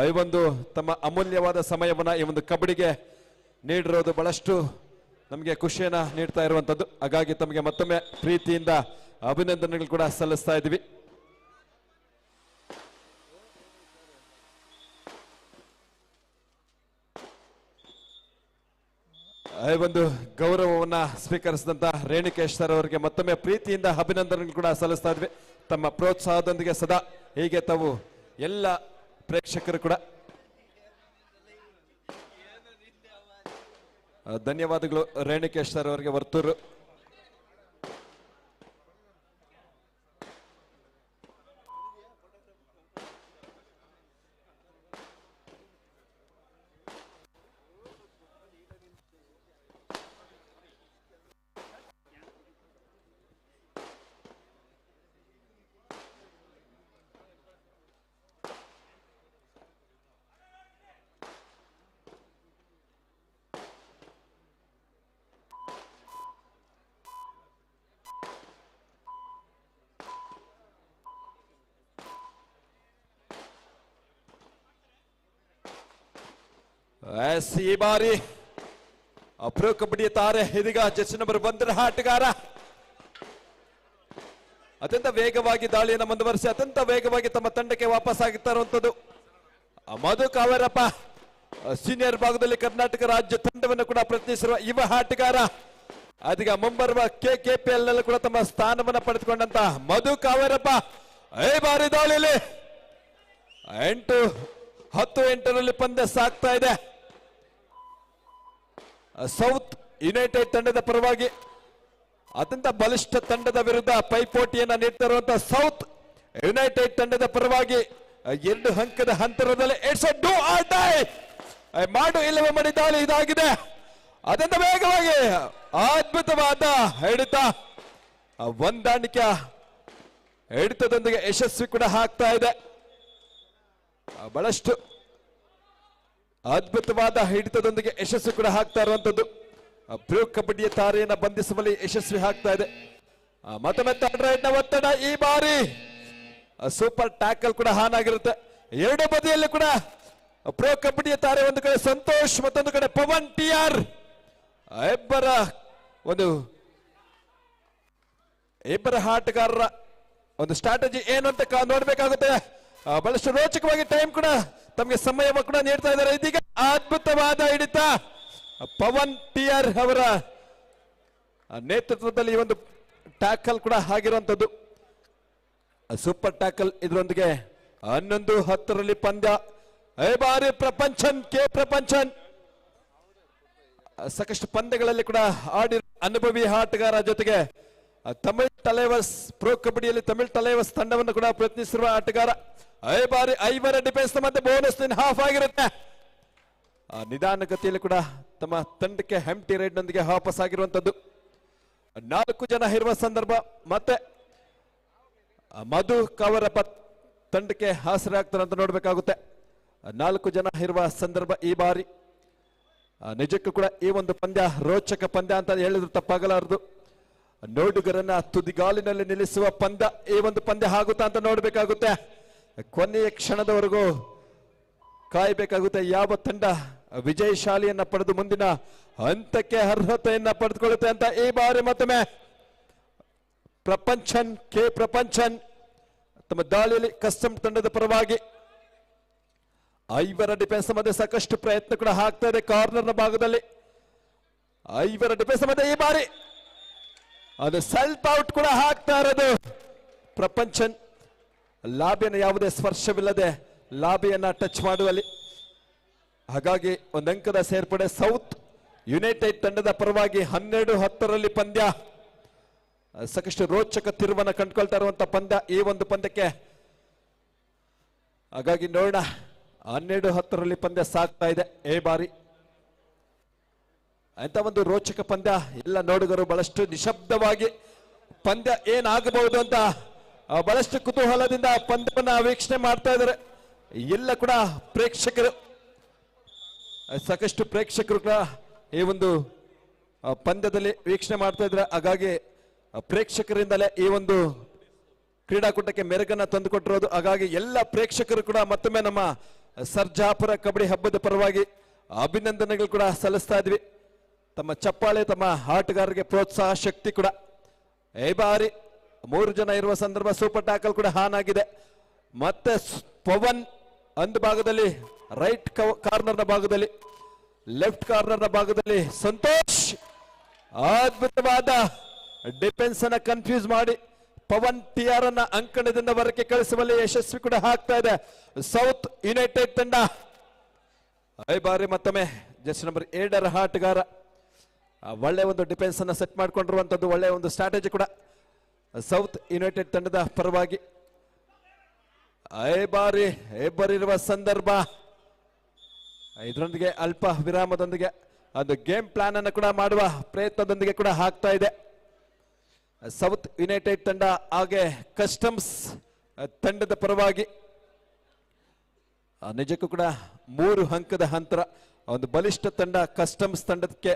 ಈ ಒಂದು ತಮ್ಮ ಅಮೂಲ್ಯವಾದ ಸಮಯವನ್ನ ಈ ಒಂದು ಕಬಡ್ಡಿಗೆ ನೀಡಿರೋದು ಬಹಳಷ್ಟು ನಮಗೆ ಖುಷಿಯನ್ನ ನೀಡ್ತಾ ಇರುವಂತದ್ದು. ಹಾಗಾಗಿ ತಮಗೆ ಮತ್ತೊಮ್ಮೆ ಪ್ರೀತಿಯಿಂದ ಅಭಿನಂದನೆಗಳು ಕೂಡ ಸಲ್ಲಿಸ್ತಾ ಇದ್ದೀವಿ. ಒಂದು ಗೌರವವನ್ನ ಸ್ವೀಕರಿಸಿದಂತ ರೇಣುಕೇಶ್ ಸರ್ ಅವರಿಗೆ ಮತ್ತೊಮ್ಮೆ ಪ್ರೀತಿಯಿಂದ ಅಭಿನಂದನೆಗಳು ಕೂಡ ಸಲ್ಲಿಸ್ತಾ ಇದ್ವಿ. ತಮ್ಮ ಪ್ರೋತ್ಸಾಹದೊಂದಿಗೆ ಸದಾ ಹೀಗೆ ತಾವು ಎಲ್ಲ ಪ್ರೇಕ್ಷಕರು ಕೂಡ ಧನ್ಯವಾದಗಳು ರೇಣುಕೇಶ್ ಸರ್ ಅವರಿಗೆ ವರ್ತೂರು. ಈ ಬಾರಿ ಪ್ರೊ ಕಬಡ್ಡಿ ತಾರೆ ಇದೀಗ ಜರ್ಸಿ ನಂಬರ್ 1 ಆಟಗಾರ ಅತ್ಯಂತ ವೇಗವಾಗಿ ದಾಳಿಯನ್ನು ಮುಂದುವರಿಸಿ ಅತ್ಯಂತ ವೇಗವಾಗಿ ತಮ್ಮ ತಂಡಕ್ಕೆ ವಾಪಸ್ ಆಗುತ್ತಾ ಇರುವಂತದ್ದು ಮಧು ಕಾವೇರಪ್ಪ. ಸೀನಿಯರ್ ಭಾಗದಲ್ಲಿ ಕರ್ನಾಟಕ ರಾಜ್ಯ ತಂಡವನ್ನು ಕೂಡ ಪ್ರತಿನಿಧಿಸಿರುವ ಯುವ ಆಟಗಾರ. ಅದೀಗ ಮುಂಬರುವ KKPL ನಲ್ಲಿ ಕೂಡ ತಮ್ಮ ಸ್ಥಾನವನ್ನು ಪಡೆದುಕೊಂಡಂತ ಮಧು ಕಾವೇರಪ್ಪ ಈ ಬಾರಿ ದಾಳಿಯಲ್ಲಿ 8-10 ಪಂದ್ಯ ಸಾಗ್ತಾ ಇದೆ. ಸೌತ್ ಯುನೈಟೆಡ್ ತಂಡದ ಪರವಾಗಿ ಅತ್ಯಂತ ಬಲಿಷ್ಠ ತಂಡದ ವಿರುದ್ಧ ಪೈಪೋಟಿಯನ್ನ ನೀಡ್ತಿರುವಂತಹ ಸೌತ್ ಯುನೈಟೆಡ್ ತಂಡದ ಪರವಾಗಿ 2 ಅಂಕದ ಅಂತರದಲ್ಲಿ ಮಾಡು ಇಲ್ಲವೇ ಮಡಿ ದಾಳಿ ಇದಾಗಿದೆ. ಅತ್ಯಂತ ವೇಗವಾಗಿ ಅದ್ಭುತವಾದ ಹಿಡಿತ, ಹೊಂದಾಣಿಕೆ ಹಿಡಿತದೊಂದಿಗೆ ಯಶಸ್ವಿ ಕೂಡ ಆಗ್ತಾ ಇದೆ. ಬಹಳಷ್ಟು ಅದ್ಭುತವಾದ ಹಿಡಿತದೊಂದಿಗೆ ಯಶಸ್ವಿ ಕೂಡ ಆಗ್ತಾ ಇರುವಂತದ್ದು ಪ್ರೊ ಕಬಡ್ಡಿಯ ತಾರೆಯನ್ನ ಬಂಧಿಸುವಲ್ಲಿ ಯಶಸ್ವಿ ಆಗ್ತಾ ಇದೆ. ಮತ್ತೊಮ್ಮೆ ಥರ್ಡ್ ರೈಟ್ ನ ಒತ್ತಡ. ಈ ಬಾರಿ ಸೂಪರ್ ಟ್ಯಾಕಲ್ ಕೂಡ ಹಾನಾಗಿರುತ್ತೆ. ಎರಡು ಬದಿಯಲ್ಲಿ ಕೂಡ ಪ್ರೊ ಕಬಡ್ಡಿಯ ತಾರೆ ಒಂದು ಕಡೆ ಸಂತೋಷ್, ಮತ್ತೊಂದು ಕಡೆ ಪವನ್ TR. ಇಬ್ಬರ ಆಟಗಾರರ ಒಂದು ಸ್ಟ್ರಾಟಜಿ ಏನು ಅಂತ ನೋಡ್ಬೇಕಾಗುತ್ತೆ. ಬಹಳಷ್ಟು ರೋಚಕವಾಗಿ ಟೈಮ್ ಕೂಡ ತಮಗೆ ಸಮಯ ಕೂಡ ನೀಡ್ತಾ ಇದ್ದಾರೆ. ಇದೀಗ ಅದ್ಭುತವಾದ ಹಿಡಿತ ಪವನ್ TR ಅವರ ನೇತೃತ್ವದಲ್ಲಿ ಈ ಒಂದು ಟ್ಯಾಕಲ್ ಕೂಡ ಆಗಿರುವಂತದ್ದು ಸೂಪರ್ ಟ್ಯಾಕಲ್. ಇದರೊಂದಿಗೆ 11-10 ಪಂದ್ಯ. ಈ ಬಾರಿ ಪ್ರಪಂಚನ್ ಸಾಕಷ್ಟು ಪಂದ್ಯಗಳಲ್ಲಿ ಕೂಡ ಆಡಿ ಅನುಭವಿ ಆಟಗಾರ, ಜೊತೆಗೆ ತಮಿಳ್ ಟಲೇವಸ್ ಪ್ರೊ ಕಬಡ್ಡಿಯಲ್ಲಿ ತಮಿಳ್ ಟಲೇವಸ್ ತಂಡವನ್ನು ಕೂಡ ಪ್ರಯತ್ನಿಸಿರುವ ಆಟಗಾರ. ಈ ಬಾರಿ 5 ಡಿಫೆನ್ಸ್ ಮತ್ತೆ ಬೋನಸ್ ಹಾಫ್ ಆಗಿರುತ್ತೆ. ನಿಧಾನಗತಿಯಲ್ಲಿ ಕೂಡ ತಮ್ಮ ತಂಡಕ್ಕೆ ಹೆಂಪ್ಟಿ ರೈಡ್ ನೊಂದಿಗೆ ವಾಪಸ್ ಆಗಿರುವಂತದ್ದು. 4 ಜನ ಇರುವ ಸಂದರ್ಭ ಮತ್ತೆ ಮಧು ಕಾವೇರಪ್ಪ ತಂಡಕ್ಕೆ ಆಸರಾಗ್ತಾರೆ ಅಂತ ನೋಡ್ಬೇಕಾಗುತ್ತೆ. 4 ಜನ ಇರುವ ಸಂದರ್ಭ ಈ ಬಾರಿ. ನಿಜಕ್ಕೂ ಕೂಡ ಈ ಒಂದು ಪಂದ್ಯ ರೋಚಕ ಪಂದ್ಯ ಅಂತ ಹೇಳಿದ್ರು ತಪ್ಪಾಗಲಾರದು. ನೋಡುಗರನ್ನ ತುದಿಗಾಲಿನಲ್ಲಿ ನಿಲ್ಲಿಸುವ ಪಂದ್ಯ ಈ ಒಂದು ಪಂದ್ಯ ಆಗುತ್ತಾ ಅಂತ ನೋಡ್ಬೇಕಾಗುತ್ತೆ. ಕೊನೆಯ ಕ್ಷಣದವರೆಗೂ ಕಾಯಬೇಕಾಗುತ್ತೆ. ಯಾವ ತಂಡ ವಿಜಯಶಾಲಿಯನ್ನ ಪಡೆದು ಮುಂದಿನ ಹಂತಕ್ಕೆ ಅರ್ಹತೆಯನ್ನ ಪಡೆದುಕೊಳ್ಳುತ್ತೆ ಅಂತ. ಈ ಬಾರಿ ಮತ್ತೊಮ್ಮೆ ಪ್ರಪಂಚನ್ ತಮ್ಮ ದಾಳಿಯಲ್ಲಿ ಕಸ್ಟಮ್ ತಂಡದ ಪರವಾಗಿ 5 ಡಿಫೆನ್ಸ್ ಮಧ್ಯೆ ಸಾಕಷ್ಟು ಪ್ರಯತ್ನ ಕೂಡ ಆಗ್ತಾ ಇದೆ. ಕಾರ್ನರ್ ಭಾಗದಲ್ಲಿ 5 ಡಿಫೆನ್ಸ್ ಮಧ್ಯೆ ಈ ಬಾರಿ ಅದು ಸೆಲ್ಫ್ ಔಟ್ ಕೂಡ ಆಗ್ತಾ ಇರೋದು. ಪ್ರಪಂಚನ್ ಲಾಬಿಯನ್ನು ಯಾವುದೇ ಸ್ಪರ್ಶವಿಲ್ಲದೆ ಲಾಬಿಯನ್ನ ಟಚ್ ಮಾಡುವಲ್ಲಿ, ಹಾಗಾಗಿ ಒಂದು ಅಂಕದ ಸೇರ್ಪಡೆ. ಸೌತ್ ಯುನೈಟೆಡ್ ತಂಡದ ಪರವಾಗಿ 12-10 ಪಂದ್ಯ. ಸಾಕಷ್ಟು ರೋಚಕ ತಿರುವನ್ನ ಕಂಡುಕೊಳ್ತಾ ಇರುವಂತಹ ಪಂದ್ಯ ಈ ಒಂದು ಪಂದ್ಯಕ್ಕೆ. ಹಾಗಾಗಿ ನೋಡೋಣ, 12-10 ಪಂದ್ಯ ಸಾಗ್ತಾ ಇದೆ ಈ ಬಾರಿ. ಅಂತ ಒಂದು ರೋಚಕ ಪಂದ್ಯ. ಎಲ್ಲ ನೋಡುಗರು ಬಹಳಷ್ಟು ನಿಶಬ್ದವಾಗಿ ಪಂದ್ಯ ಏನಾಗಬಹುದು ಅಂತ ಬಹಳಷ್ಟು ಕುತೂಹಲದಿಂದ ಪಂದ್ಯವನ್ನ ವೀಕ್ಷಣೆ ಮಾಡ್ತಾ ಇದ್ದಾರೆ. ಎಲ್ಲ ಕೂಡ ಪ್ರೇಕ್ಷಕರು, ಸಾಕಷ್ಟು ಪ್ರೇಕ್ಷಕರು ಕೂಡ ಈ ಒಂದು ಪಂದ್ಯದಲ್ಲಿ ವೀಕ್ಷಣೆ ಮಾಡ್ತಾ ಇದ್ದಾರೆ. ಹಾಗಾಗಿ ಪ್ರೇಕ್ಷಕರಿಂದಲೇ ಈ ಒಂದು ಕ್ರೀಡಾಕೂಟಕ್ಕೆ ಮೆರುಗನ್ನ ತಂದುಕೊಟ್ಟಿರೋದು. ಹಾಗಾಗಿ ಎಲ್ಲ ಪ್ರೇಕ್ಷಕರು ಕೂಡ ಮತ್ತೊಮ್ಮೆ ನಮ್ಮ ಸರ್ಜಾಪುರ ಕಬಡ್ಡಿ ಹಬ್ಬದ ಪರವಾಗಿ ಅಭಿನಂದನೆಗಳು ಕೂಡ ಸಲ್ಲಿಸ್ತಾ ಇದ್ವಿ. ತಮ್ಮ ಚಪ್ಪಾಳೆ, ತಮ್ಮ ಆಟಗಾರರಿಗೆ ಪ್ರೋತ್ಸಾಹ ಶಕ್ತಿ ಕೂಡ. ಈ ಬಾರಿ 3 ಜನ ಇರುವ ಸಂದರ್ಭ ಸೂಪರ್ ಟ್ಯಾಕಲ್ ಕೂಡ ಹಾನಾಗಿದೆ. ಮತ್ತೆ ಪವನ್ ಒಂದು ಭಾಗದಲ್ಲಿ ರೈಟ್ ಕಾರ್ನರ್ನ ಭಾಗದಲ್ಲಿ ಲೆಫ್ಟ್ ಕಾರ್ನರ್ ಭಾಗದಲ್ಲಿ ಸಂತೋಷ್ ಅದ್ಭುತವಾದ ಡಿಫೆನ್ಸ್ ಅನ್ನ ಕನ್ಫ್ಯೂಸ್ ಮಾಡಿ ಪವನ್ ಟಿಆರ್ ಅನ್ನ ಅಂಕಣದಿಂದ ಹೊರಕ್ಕೆ ಕಳಿಸುವಲ್ಲಿ ಯಶಸ್ವಿ ಕೂಡ ಆಗ್ತಾ ಇದೆ ಸೌತ್ ಯುನೈಟೆಡ್ ತಂಡ. ಈ ಬಾರಿ ಮತ್ತೊಮ್ಮೆ ಜರ್ಸಿ ನಂಬರ್ 7 ಆಟಗಾರ ಒಳ್ಳೆ ಒಂದು ಡಿಫೆನ್ಸ್ ಅನ್ನ ಸೆಟ್ ಮಾಡಿಕೊಂಡಿರುವಂತದ್ದು, ಒಳ್ಳೆ ಒಂದು ಸ್ಟ್ರಾಟಜಿ ಕೂಡ ಸೌತ್ ಯುನೈಟೆಡ್ ತಂಡದ ಪರವಾಗಿ. ಈ ಬಾರಿ ಇಬ್ಬರಿರುವ ಸಂದರ್ಭ, ಇದರೊಂದಿಗೆ ಅಲ್ಪ ವಿರಾಮದೊಂದಿಗೆ ಒಂದು ಗೇಮ್ ಪ್ಲಾನ್ ಅನ್ನು ಕೂಡ ಮಾಡುವ ಪ್ರಯತ್ನದೊಂದಿಗೆ ಕೂಡ ಆಗ್ತಾ ಇದೆ ಸೌತ್ ಯುನೈಟೆಡ್ ತಂಡ. ಹಾಗೆ ಕಸ್ಟಮ್ಸ್ ತಂಡದ ಪರವಾಗಿ ನಿಜಕ್ಕೂ ಕೂಡ 3 ಅಂಕದ ಅಂತರ, ಒಂದು ಬಲಿಷ್ಠ ತಂಡ ಕಸ್ಟಮ್ಸ್ ತಂಡಕ್ಕೆ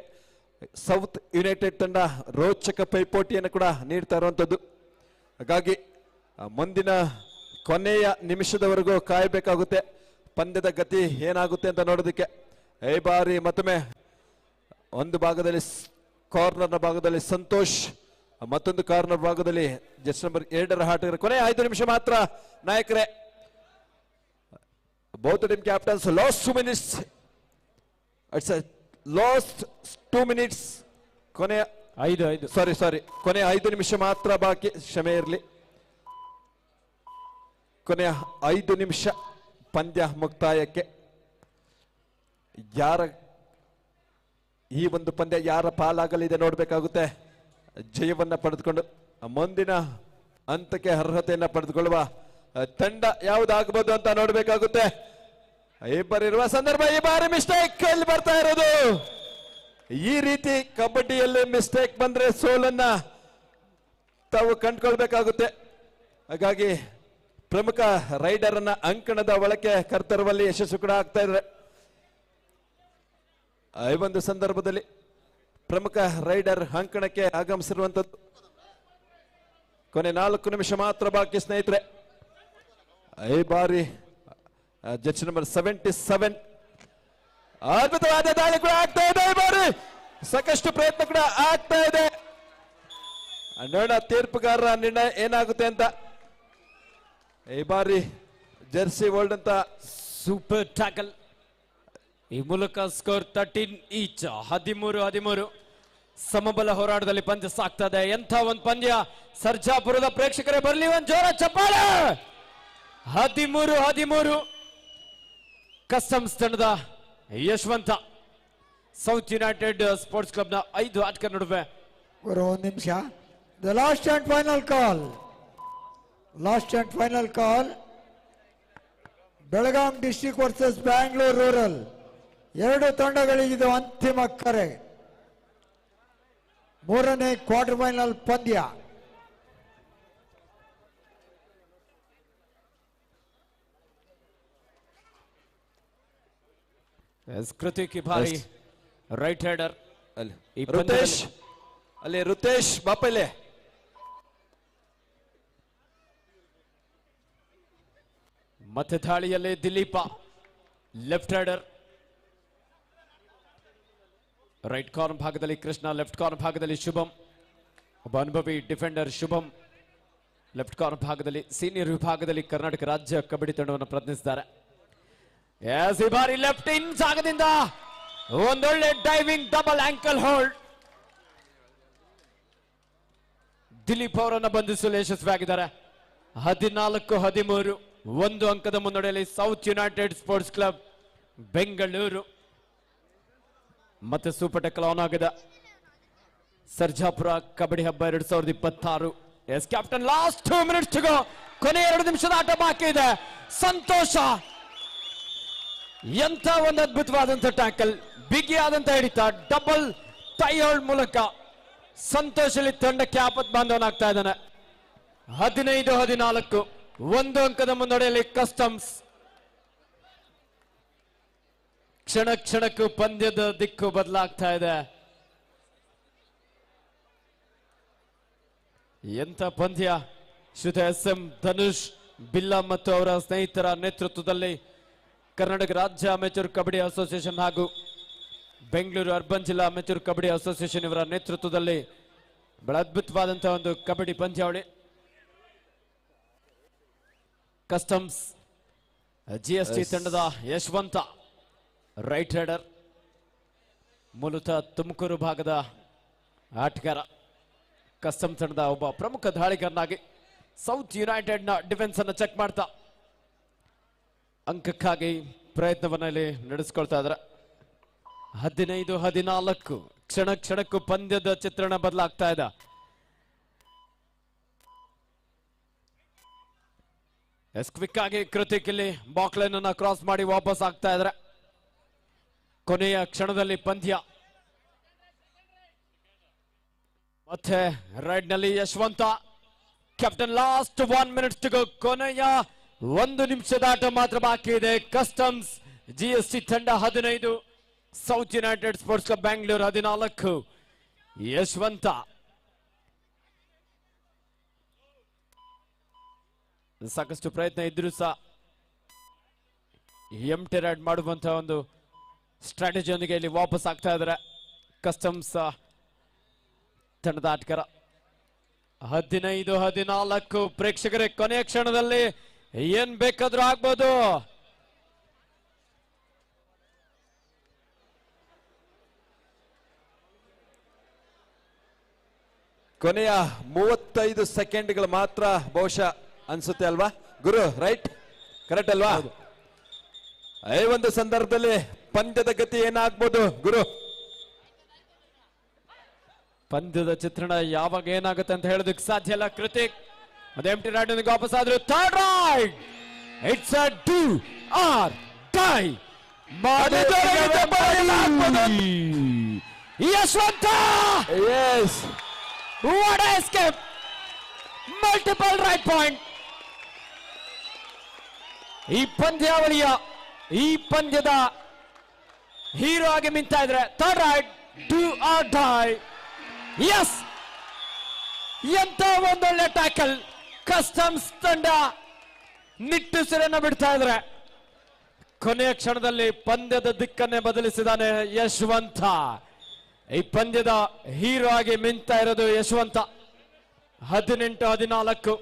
ಸೌತ್ ಯುನೈಟೆಡ್ ತಂಡ ರೋಚಕ ಪೈಪೋಟಿಯನ್ನು ಕೂಡ ನೀಡ್ತಾ ಇರುವಂಥದ್ದು. ಹಾಗಾಗಿ ಮುಂದಿನ ಕೊನೆಯ ನಿಮಿಷದವರೆಗೂ ಕಾಯಬೇಕಾಗುತ್ತೆ, ಪಂದ್ಯದ ಗತಿ ಏನಾಗುತ್ತೆ ಅಂತ ನೋಡೋದಕ್ಕೆ. ಈ ಬಾರಿ ಮತ್ತೊಮ್ಮೆ ಒಂದು ಭಾಗದಲ್ಲಿ ಕಾರ್ನರ್ನ ಭಾಗದಲ್ಲಿ ಸಂತೋಷ್, ಮತ್ತೊಂದು ಕಾರ್ನರ್ ಭಾಗದಲ್ಲಿ ಜರ್ಸಿ ನಂಬರ್ 2 ಆಟಗಾರ. ಕೊನೆ 5 ನಿಮಿಷ ಮಾತ್ರ ನಾಯಕರೇ. both team captains lost 2 minutes. It's a lost 2 minutes. ಕೊನೆ 5 ಸಾರಿ ಕೊನೆ 5 ನಿಮಿಷ ಮಾತ್ರ ಬಾಕಿ, ಕ್ಷಮೆ ಇರಲಿ. ಕೊನೆಯ 5 ನಿಮಿಷ ಪಂದ್ಯ ಮುಕ್ತಾಯಕ್ಕೆ. ಈ ಒಂದು ಪಂದ್ಯ ಯಾರ ಪಾಲಾಗಲಿದೆ ನೋಡಬೇಕಾಗುತ್ತೆ. ಜಯವನ್ನ ಪಡೆದುಕೊಂಡು ಮುಂದಿನ ಹಂತಕ್ಕೆ ಅರ್ಹತೆಯನ್ನ ಪಡೆದುಕೊಳ್ಳುವ ತಂಡ ಯಾವುದಾಗಬಹುದು ಅಂತ ನೋಡಬೇಕಾಗುತ್ತೆ. ಇಬ್ಬರಿರುವ ಸಂದರ್ಭ, ಈ ಬಾರಿ ಮಿಸ್ಟೇಕ್ ಎಲ್ಲಿ ಬರ್ತಾ ಇರೋದು. ಈ ರೀತಿ ಕಬಡ್ಡಿಯಲ್ಲಿ ಮಿಸ್ಟೇಕ್ ಬಂದ್ರೆ ಸೋಲನ್ನ ತಾವು ಕಂಡುಕೊಳ್ಬೇಕಾಗುತ್ತೆ. ಹಾಗಾಗಿ ಪ್ರಮುಖ ರೈಡರ್ ಅನ್ನ ಅಂಕಣದ ಒಳಕ್ಕೆ ಕರ್ತರುವಲ್ಲಿ ಯಶಸ್ಸು ಕೂಡ ಆಗ್ತಾ ಇದೆ. ಈ ಒಂದು ಸಂದರ್ಭದಲ್ಲಿ ಪ್ರಮುಖ ರೈಡರ್ ಅಂಕಣಕ್ಕೆ ಆಗಮಿಸಿರುವಂತದ್ದು. ಕೊನೆ 4 ನಿಮಿಷ ಮಾತ್ರ ಬಾಕಿ ಸ್ನೇಹಿತರೆ. ಈ ಬಾರಿ ಜಡ್ಜ್ ನಂಬರ್ 77 ಅದ್ಭುತವಾದ ದಾಳಿ ಕೂಡ ಆಗ್ತಾ ಇದೆ. ಈ ಬಾರಿ ಸಾಕಷ್ಟು ಪ್ರಯತ್ನ ಕೂಡ ಆಗ್ತಾ ಇದೆ. ನೋಡೋಣ ತೀರ್ಪುಗಾರರ ನಿರ್ಣಯ ಏನಾಗುತ್ತೆ ಅಂತ. ಈ ಬಾರಿ ಜರ್ಸಿ ವರ್ಲ್ಡ್ ಅಂತ ಸೂಪರ್ ಟ್ಯಾಕಲ್. ಈ ಮೂಲಕ ಸ್ಕೋರ್ 13 ಈಚ್. 13-13 ಸಮಬಲ ಹೋರಾಟದಲ್ಲಿ ಪಂದ್ಯ ಸಾಗ್ತಾ ಇದೆ. ಎಂಥ ಒಂದು ಪಂದ್ಯ. ಸರ್ಜಾಪುರದ ಪ್ರೇಕ್ಷಕರೇ ಬರಲಿ ಒಂದು ಜೋರ ಚಪ್ಪಾಳೆ. 13-13 ಕಸ್ಟಮ್ಸ್ ತಂಡದ ಯಶವಂತ ಸೌತ್ ಯುನೈಟೆಡ್ ಸ್ಪೋರ್ಟ್ಸ್ ಕ್ಲಬ್ನ 5 ಆಟಗಾರರ ನಡುವೆ. ಒಂದು ನಿಮಿಷ. The last and final call. Last and final call. Belgaum district versus Bangalore rural. 2 ತಂಡಗಳಿಗಿದು ಅಂತಿಮ ಕರೆ. 3ನೇ ಕ್ವಾರ್ಟರ್ ಫೈನಲ್ ಪಂದ್ಯ. ಕೃತಿಕ್ ಭಾರಿ ರೈಟ್ ಹ್ಯಾಂಡರ್. ಅಲ್ಲಿ ರುತೇಶ್ ಬಾಪೈಲೆ. ಮತ್ತೆ ದಾಳಿಯಲ್ಲಿ Dilip left hander. Right corn ಭಾಗದಲ್ಲಿ ಕೃಷ್ಣ, ಲೆಫ್ಟ್ ಕಾರ್ನ್ ಭಾಗದಲ್ಲಿ ಶುಭಂ. ಒಬ್ಬ ಅನುಭವಿ ಡಿಫೆಂಡರ್ ಶುಭಂ ಲೆಫ್ಟ್ ಕಾರ್ನ್ ಭಾಗದಲ್ಲಿ. ಸೀನಿಯರ್ ವಿಭಾಗದಲ್ಲಿ ಕರ್ನಾಟಕ ರಾಜ್ಯ ಕಬಡ್ಡಿ ತಂಡವನ್ನು ಪ್ರತಿನಿಧಿಸಿದ್ದಾರೆ. ಈ ಬಾರಿ ಲೆಫ್ಟ್ ಇನ್ ಜಾಗದಿಂದ ಒಂದೊಳ್ಳೆ diving double ankle hold. Dilip ಅವರನ್ನು ಬಂಧಿಸಲು ಯಶಸ್ವಿಯಾಗಿದ್ದಾರೆ. 14-13 1 ಅಂಕದ ಮುನ್ನಡೆಯಲ್ಲಿ South United sports Club Bengaluru. ಮತ್ತೆ ಸೂಪರ್ ಟೆಕಲ್ ಆನ್ ಆಗಿದೆ. ಸರ್ಜಾಪುರ ಕಬಡ್ಡಿ ಹಬ್ಬ 2026. Yes captain, last 2 minutes to go. ಕೊನೆ 2 ನಿಮಿಷದ ಆಟ ಬಾಕಿ ಇದೆ. ಸಂತೋಷ, ಎಂತ ಒಂದು ಅದ್ಭುತವಾದಂತ ಟ್ಯಾಕಲ್, ಬಿಗಿಯಾದಂತ ಹಿಡಿತ, ಡಬಲ್ ಟೈ ಹೋಲ್ಡ್ ಮೂಲಕ ಸಂತೋಷ್ ಇಲ್ಲಿ ತಂಡಕ್ಕೆ ಆಪತ್ ಬಾಂಧವನಾಗ್ತಾ ಇದ್ದಾನೆ. 15-14 1 ಅಂಕದ ಮುನ್ನಡೆಯಲ್ಲಿ ಕಸ್ಟಮ್ಸ್. ಕ್ಷಣ ಕ್ಷಣಕ್ಕೂ ಪಂದ್ಯದ ದಿಕ್ಕು ಬದಲಾಗ್ತಾ ಇದೆ. ಎಂತ ಪಂದ್ಯ. ಶ್ರೀಯುತ SM ಧನುಷ್ ಬಿಲ್ಲಾ ಮತ್ತು ಅವರ ಸ್ನೇಹಿತರ ನೇತೃತ್ವದಲ್ಲಿ ಕರ್ನಾಟಕ ರಾಜ್ಯ ಅಮೆಚೂರ್ ಕಬಡ್ಡಿ ಅಸೋಸಿಯೇಷನ್ ಹಾಗೂ ಬೆಂಗಳೂರು ಅರ್ಬನ್ ಜಿಲ್ಲಾ ಅಮೆಚೂರ್ ಕಬಡ್ಡಿ ಅಸೋಸಿಯೇಷನ್ ಇವರ ನೇತೃತ್ವದಲ್ಲಿ ಬಹಳ ಅದ್ಭುತವಾದಂತಹ ಒಂದು ಕಬಡ್ಡಿ ಪಂದ್ಯಾವಳಿ. ಕಸ್ಟಮ್ಸ್ GST ತಂಡದ ಯಶವಂತ ರೈಟ್ ಹ್ಯಾಂಡರ್. ಮೂಲತಃ ತುಮಕೂರು ಭಾಗದ ಆಟಗಾರ, ಕಸ್ಟಮ್ ತಂಡದ ಒಬ್ಬ ಪ್ರಮುಖ ದಾಳಿಗಾರನಾಗಿ ಸೌತ್ ಯುನೈಟೆಡ್ ನ ಡಿಫೆನ್ಸ್ ಅನ್ನು ಚೆಕ್ ಮಾಡ್ತಾ ಅಂಕಕ್ಕಾಗಿ ಪ್ರಯತ್ನವನ್ನಲ್ಲಿ ನಡೆಸ್ಕೊಳ್ತಾ ಇದ್ದಾರೆ. 15-14 ಕ್ಷಣ ಕ್ಷಣಕ್ಕೂ ಪಂದ್ಯದ ಚಿತ್ರಣ ಬದಲಾಗ್ತಾ ಇದೆ. ಕ್ವಿಕ್ ಆಗಿ ಕೃತಿಕ್ ಇಲ್ಲಿ ಬಾಕ್ಲೈನ್ ಅನ್ನ ಕ್ರಾಸ್ ಮಾಡಿ ವಾಪಸ್ ಆಗ್ತಾ ಇದ್ದಾರೆ. ಕೊನೆಯ ಕ್ಷಣದಲ್ಲಿ ಪಂದ್ಯ. ಮತ್ತೆ ರೈಡ್ ನಲ್ಲಿ Yashwant, captain. Last 1 minute to go. ಕೊನೆಯ 1 ನಿಮಿಷದ ಆಟ ಮಾತ್ರ ಬಾಕಿ ಇದೆ. ಕಸ್ಟಮ್ಸ್ GST ತಂಡ 15, south United sports club Bangalore 14. Yashwant ಸಾಕಷ್ಟು ಪ್ರಯತ್ನ ಇದ್ರೂ ಸಹ ಎಂಟಿ ರೈಡ್ ಮಾಡುವಂತಹ ಒಂದು ಸ್ಟ್ರಾಟಜಿಯೊಂದಿಗೆ ಇಲ್ಲಿ ವಾಪಸ್ ಆಗ್ತಾ ಇದ್ದಾರೆ ಕಸ್ಟಮ್ಸ್ ತಂಡದ ಆಟಗಾರ. 15-14. ಪ್ರೇಕ್ಷಕರೇ, ಕೊನೆಯ ಕ್ಷಣದಲ್ಲಿ ಏನ್ ಬೇಕಾದ್ರೂ ಆಗ್ಬೋದು. ಕೊನೆಯ 35 ಸೆಕೆಂಡ್ಗಳು ಮಾತ್ರ ಬಹುಶಃ ಅನ್ಸುತ್ತೆ ಅಲ್ವಾ ಗುರು? ರೈಟ್, ಕರೆಕ್ಟ್ ಅಲ್ವಾ? ಈ ಒಂದು ಸಂದರ್ಭದಲ್ಲಿ ಪಂದ್ಯದ ಗತಿ ಏನಾಗ್ಬೋದು ಗುರು? ಪಂದ್ಯದ ಚಿತ್ರಣ ಯಾವಾಗ ಏನಾಗುತ್ತೆ ಅಂತ ಹೇಳೋದಕ್ಕೆ ಸಾಧ್ಯ ಇಲ್ಲ. ಕೃತಿಕ್ ಅದೇ ಎಂಟಿ ರೈಡ್ ವಾಪಸ್ ಆದ್ರು. Third raid, it's a do or die. Yashwant, yes, what a escape! Multiple right point. ಈ ಪಂದ್ಯಾವಳಿಯ ಈ ಪಂದ್ಯದ ಹೀರೋ ಆಗಿ ಮಿಂತಾ ಇದ್ರೆ. Third raid, do or die. Yes, ಎಂತ ಒಂದೊಳ್ಳೆ ಟ್ಯಾಕಲ್. ಕಸ್ಟಮ್ಸ್ ತಂಡ ನಿಟ್ಟುಸಿರನ್ನ ಬಿಡ್ತಾ ಇದ್ರೆ. ಕೊನೆಯ ಕ್ಷಣದಲ್ಲಿ ಪಂದ್ಯದ ದಿಕ್ಕನ್ನೇ ಬದಲಿಸಿದಾನೆ ಯಶವಂತ. ಈ ಪಂದ್ಯದ ಹೀರೋ ಆಗಿ ಮಿಂತಾ ಇರೋದು ಯಶವಂತ. 18-14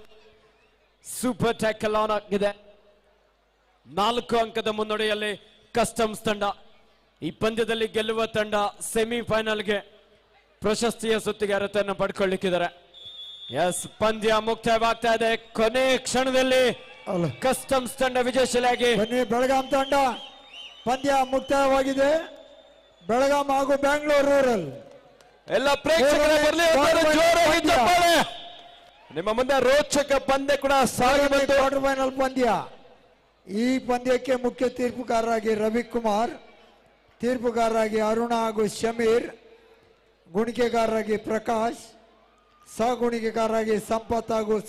ಸೂಪರ್ ಟ್ಯಾಕಲ್ ಆನ್ ಆಗಿದೆ. 4 ಅಂಕದ ಮುನ್ನಡೆಯಲ್ಲಿ ಕಸ್ಟಮ್ಸ್ ತಂಡ. ಈ ಪಂದ್ಯದಲ್ಲಿ ಗೆಲ್ಲುವ ತಂಡ ಸೆಮಿಫೈನಲ್ಗೆ ಪ್ರಶಸ್ತಿಯ ಸುತ್ತಿಗೆ ಅರ್ಹತೆಯನ್ನು ಪಡ್ಕೊಳ್ಳಿಕ್ಕಿದ್ದಾರೆ. ಎಸ್, ಪಂದ್ಯ ಮುಕ್ತಾಯವಾಗ್ತಾ ಇದೆ. ಕೊನೆ ಕ್ಷಣದಲ್ಲಿ ಕಸ್ಟಮ್ಸ್ ತಂಡ ವಿಜಯಶಾಲಿಯಾಗಿ. ಬೆಳಗಾಂ ತಂಡ ಪಂದ್ಯ ಮುಕ್ತಾಯವಾಗಿದೆ. ಬೆಳಗಾಂ ಹಾಗೂ ಬ್ಯಾಂಗ್ಳೂರ್ ರೂರಲ್ ಎಲ್ಲ ಪ್ರೇಕ್ಷಕರೇ ಬರಲಿ, ಜೋರಾಗಿ ಚಪ್ಪಾಳೆ. ನಿಮ್ಮ ಮುಂದೆ ರೋಚಕ ಪಂದ್ಯ ಕೂಡ ಸಾಗಬೇಕು. ಕ್ವಾರ್ಟರ್ ಫೈನಲ್ ಪಂದ್ಯ. ಈ ಪಂದ್ಯಕ್ಕೆ ಮುಖ್ಯ ತೀರ್ಪುಗಾರರಾಗಿ ರವಿಕುಮಾರ್, ತೀರ್ಪುಗಾರರಾಗಿ ಅರುಣ ಹಾಗೂ ಶಮೀರ್, ಗುಣಿಕೆಗಾರರಾಗಿ ಪ್ರಕಾಶ್, ಸಹಗುಣಿಕೆಗಾರರಾಗಿ ಸಂಪತ್ ಹಾಗೂ